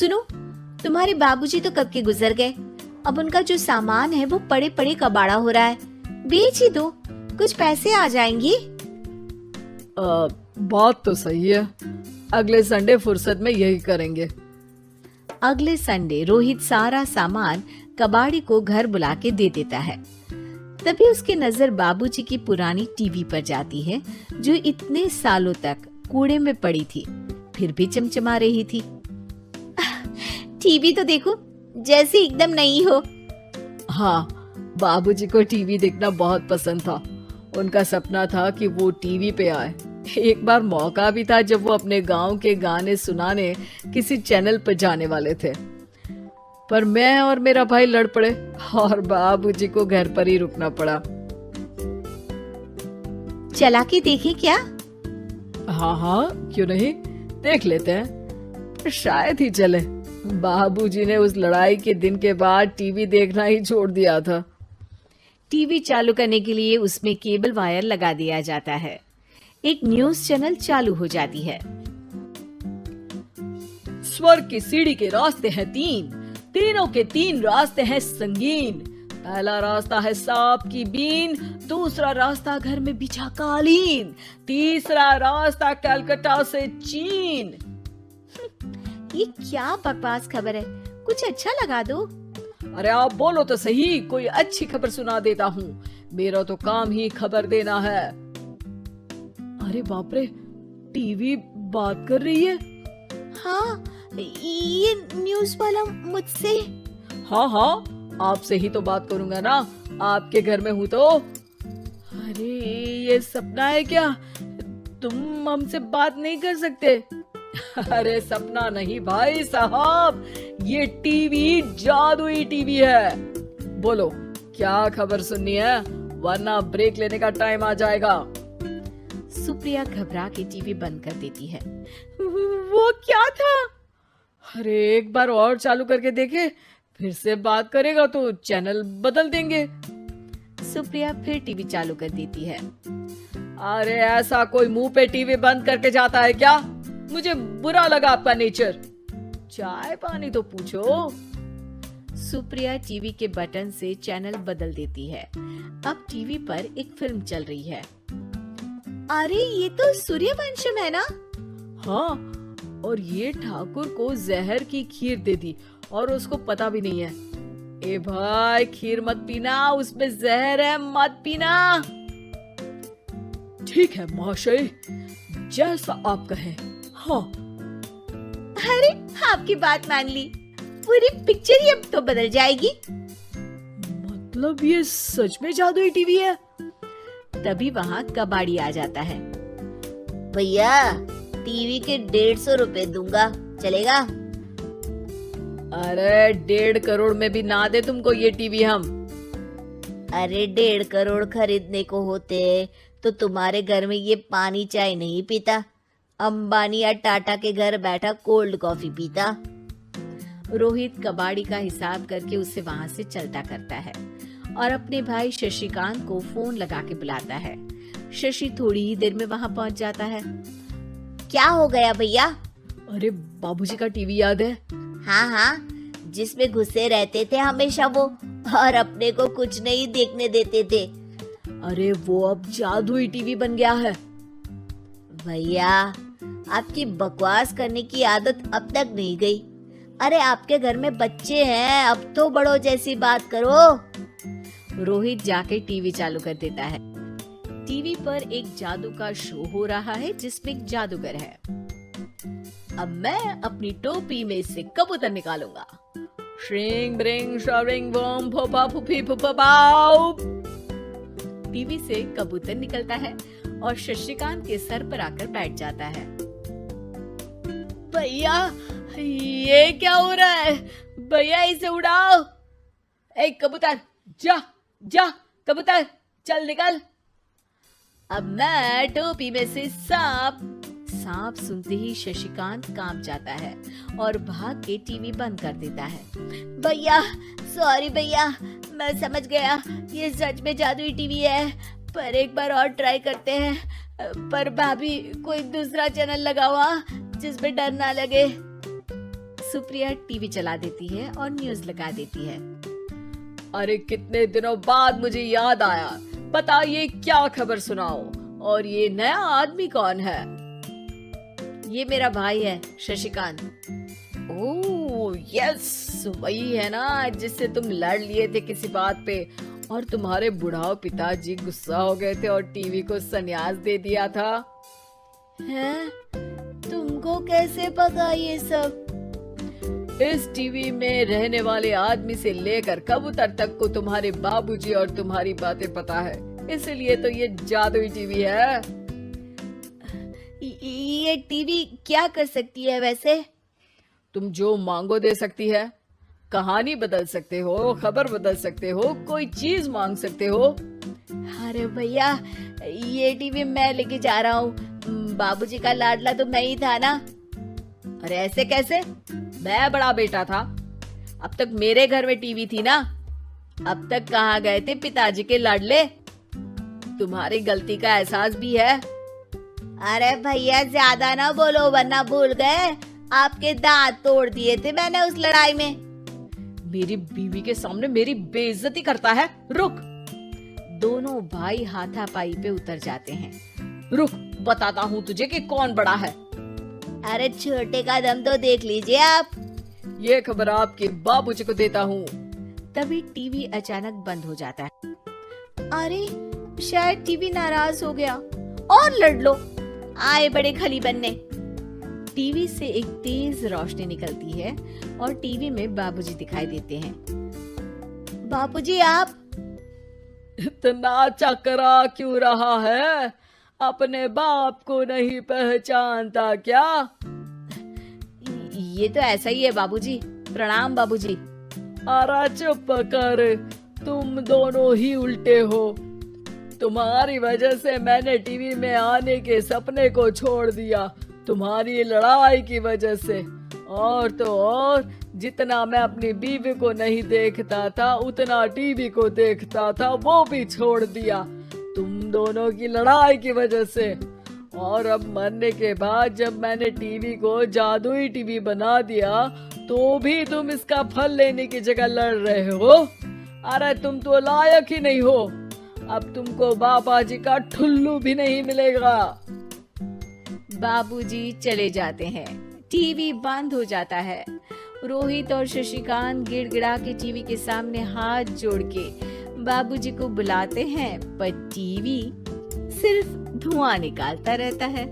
सुनो, तुम्हारे बाबूजी तो कब के गुजर गए। अब उनका जो सामान है वो पड़े पड़े कबाड़ा हो रहा है, बेच ही दो, कुछ पैसे आ जाएंगी। बात तो सही है, अगले संडे फुर्सत में यही करेंगे। अगले संडे रोहित सारा सामान कबाड़ी को घर बुला के दे देता है। तभी उसकी नजर बाबूजी की पुरानी टीवी पर जाती है, जो इतने सालों तक कूड़े में पड़ी थी, फिर भी चमचमा रही थी। टीवी तो देखो, जैसे एकदम नई हो। हाँ, बाबूजी को टीवी देखना बहुत पसंद था। उनका सपना था कि वो टीवी पे आए। एक बार मौका भी था जब वो अपने गांव के गाने सुनाने किसी चैनल पर जाने वाले थे, पर मैं और मेरा भाई लड़ पड़े और बाबूजी को घर पर ही रुकना पड़ा। चला के देखें क्या? हाँ हाँ, क्यों नहीं, देख लेते हैं, शायद ही चले। बाबूजी ने उस लड़ाई के दिन के बाद टीवी देखना ही छोड़ दिया था। टीवी चालू करने के लिए उसमें केबल वायर लगा दिया जाता है। एक न्यूज चैनल चालू हो जाती है। स्वर्ग की सीढ़ी के रास्ते हैं तीन, तीनों के तीन रास्ते हैं संगीन। पहला रास्ता है सांप की बीन, दूसरा रास्ता घर में बिछा कालीन, तीसरा रास्ता कलकत्ता से चीन। ये क्या बकवास खबर है, कुछ अच्छा लगा दो। अरे आप बोलो तो सही, कोई अच्छी खबर सुना देता हूँ, मेरा तो काम ही खबर देना है। अरे बाप रे, टीवी बात कर रही है। हाँ, ये न्यूज वाला मुझसे। हाँ हाँ, आपसे ही तो बात करूंगा ना, आपके घर में हूँ तो। अरे ये सपना है क्या? तुम हमसे बात नहीं कर सकते? अरे सपना नहीं भाई साहब, ये टीवी जादुई टीवी है। बोलो क्या खबर सुननी है, वरना ब्रेक लेने का टाइम आ जाएगा। सुप्रिया घबरा के टीवी बंद कर देती है। वो क्या था? अरे एक बार और चालू करके देखे, फिर से बात करेगा तो चैनल बदल देंगे। सुप्रिया फिर टीवी चालू कर देती है। अरे ऐसा कोई मुंह पे टीवी बंद करके जाता है क्या? मुझे बुरा लगा आपका नेचर। चाय पानी तो पूछो। सुप्रिया टीवी के बटन से चैनल बदल देती है। अब टीवी पर एक फिल्म चल रही है। अरे ये तो सूर्यवंशम है ना? हाँ, और ये ठाकुर को जहर की खीर दे दी और उसको पता भी नहीं है। ए भाई, खीर मत पीना, उसमें जहर है, मत पीना। ठीक है महाशय, जैसा आप कहें। हाँ। अरे आपकी बात मान ली, पूरी पिक्चर ही अब तो बदल जाएगी। मतलब ये सच में जादुई टीवी है? तभी वहाँ कबाड़ी आ जाता है। भैया, टीवी के 150 रुपए दूंगा, चलेगा? अरे 1.5 करोड़ में भी ना दे तुमको ये टीवी हम। अरे 1.5 करोड़ खरीदने को होते तो तुम्हारे घर में ये पानी चाय नहीं पीता, अंबानी या टाटा के घर बैठा कोल्ड कॉफी पीता। रोहित कबाड़ी का हिसाब करके उसे वहाँ से चलता करता है और अपने भाई शशिकांत को फोन लगा के बुलाता है। शशि थोड़ी ही देर में वहाँ पहुँच जाता है। क्या हो गया भैया? अरे बाबूजी का टीवी याद है? हाँ हाँ, जिसमें घुसे रहते थे हमेशा वो, और अपने को कुछ नहीं देखने देते थे। अरे वो अब जादुई टीवी बन गया है। भैया, आपकी बकवास करने की आदत अब तक नहीं गई। अरे आपके घर में बच्चे हैं, अब तो बड़ों जैसी बात करो। रोहित जाके टीवी चालू कर देता है। टीवी पर एक जादू का शो हो रहा है जिसमें एक जादूगर है। अब मैं अपनी टोपी में से कबूतर निकालूंगा। श्रिंग ब्रिंग शरिंग बम फपा फुफी फुफा बाउ। टीवी से कबूतर निकलता है और शशिकांत के सर पर आकर बैठ जाता है। भैया, ये क्या हो रहा है? भैया इसे उड़ाओ। ए कबूतर, जा जा, कबूतर चल निकल। अब मैं टोपी में से सांप सुनते ही शशिकांत कांप जाता है और भाग के टीवी बंद कर देता है। भैया सॉरी भैया, मैं समझ गया ये सच में जादुई टीवी है, पर एक बार और ट्राई करते हैं। पर भाभी, कोई दूसरा चैनल लगाओ जिसमें डर ना लगे। सुप्रिया टीवी चला देती है और न्यूज लगा देती है। अरे कितने दिनों बाद मुझे याद आया, बताइए क्या खबर सुनाओ। और ये नया आदमी कौन है? ये मेरा भाई है शशिकांत। ओह यस, वही है ना जिससे तुम लड़ लिए थे किसी बात पे और तुम्हारे बुढ़ाओ पिताजी गुस्सा हो गए थे और टीवी को संन्यास दे दिया था। हैं? तुमको कैसे पता ये सब? इस टीवी में रहने वाले आदमी से लेकर कबूतर तक को तुम्हारे बाबूजी और तुम्हारी बातें पता है, इसलिए तो ये जादुई टीवी है। ये टीवी क्या कर सकती है वैसे? तुम जो मांगो दे सकती है, कहानी बदल सकते हो, खबर बदल सकते हो, कोई चीज मांग सकते हो। अरे भैया, ये टीवी मैं लेके जा रहा हूँ। बाबूजी का लाडला तो मैं ही था ना। अरे ऐसे कैसे? मैं बड़ा बेटा था, अब तक मेरे घर में टीवी थी ना। अब तक कहाँ गए थे पिताजी के लाडले? तुम्हारी गलती का एहसास भी है। अरे भैया ज्यादा ना बोलो वरना भूल गए, आपके दांत तोड़ दिए थे मैंने उस लड़ाई में। मेरी बीवी के सामने मेरी बेइज्जती करता है। रुक। दोनों भाई हाथापाई पे उतर जाते हैं। रुक, बताता हूँ तुझे कि कौन बड़ा है। अरे छोटे का दम तो देख लीजिए आप। ये खबर आपके बाबूजी को देता हूँ। तभी टीवी अचानक बंद हो जाता है। अरे शायद टीवी नाराज हो गया। और लड़ लो, आए बड़े खली बनने। टीवी से एक तेज रोशनी निकलती है और टीवी में बाबूजी दिखाई देते हैं। बापूजी आप? इतना चकरा क्यों रहा है? अपने बाप को नहीं पहचानता क्या? ये तो ऐसा ही है बाबूजी। प्रणाम बाबूजी। अरे चुप कर, तुम दोनों ही उल्टे हो। तुम्हारी वजह से मैंने टीवी में आने के सपने को छोड़ दिया, तुम्हारी लड़ाई की वजह से। और तो और, जितना मैं अपनी बीवी को नहीं देखता था उतना टीवी को देखता था, वो भी छोड़ दिया तुम दोनों की लड़ाई की वजह से। और अब मरने के बाद जब मैंने टीवी को जादुई टीवी बना दिया तो भी तुम इसका फल लेने की जगह लड़ रहे हो। अरे तुम तो लायक ही नहीं हो, अब तुमको बाबा जी का ठुल्लू भी नहीं मिलेगा। बाबूजी चले जाते हैं। टीवी बंद हो जाता है। रोहित और शशिकांत गिड़गिड़ा के टीवी के सामने हाथ जोड़ के बाबूजी को बुलाते हैं, पर टीवी सिर्फ धुआं निकालता रहता है।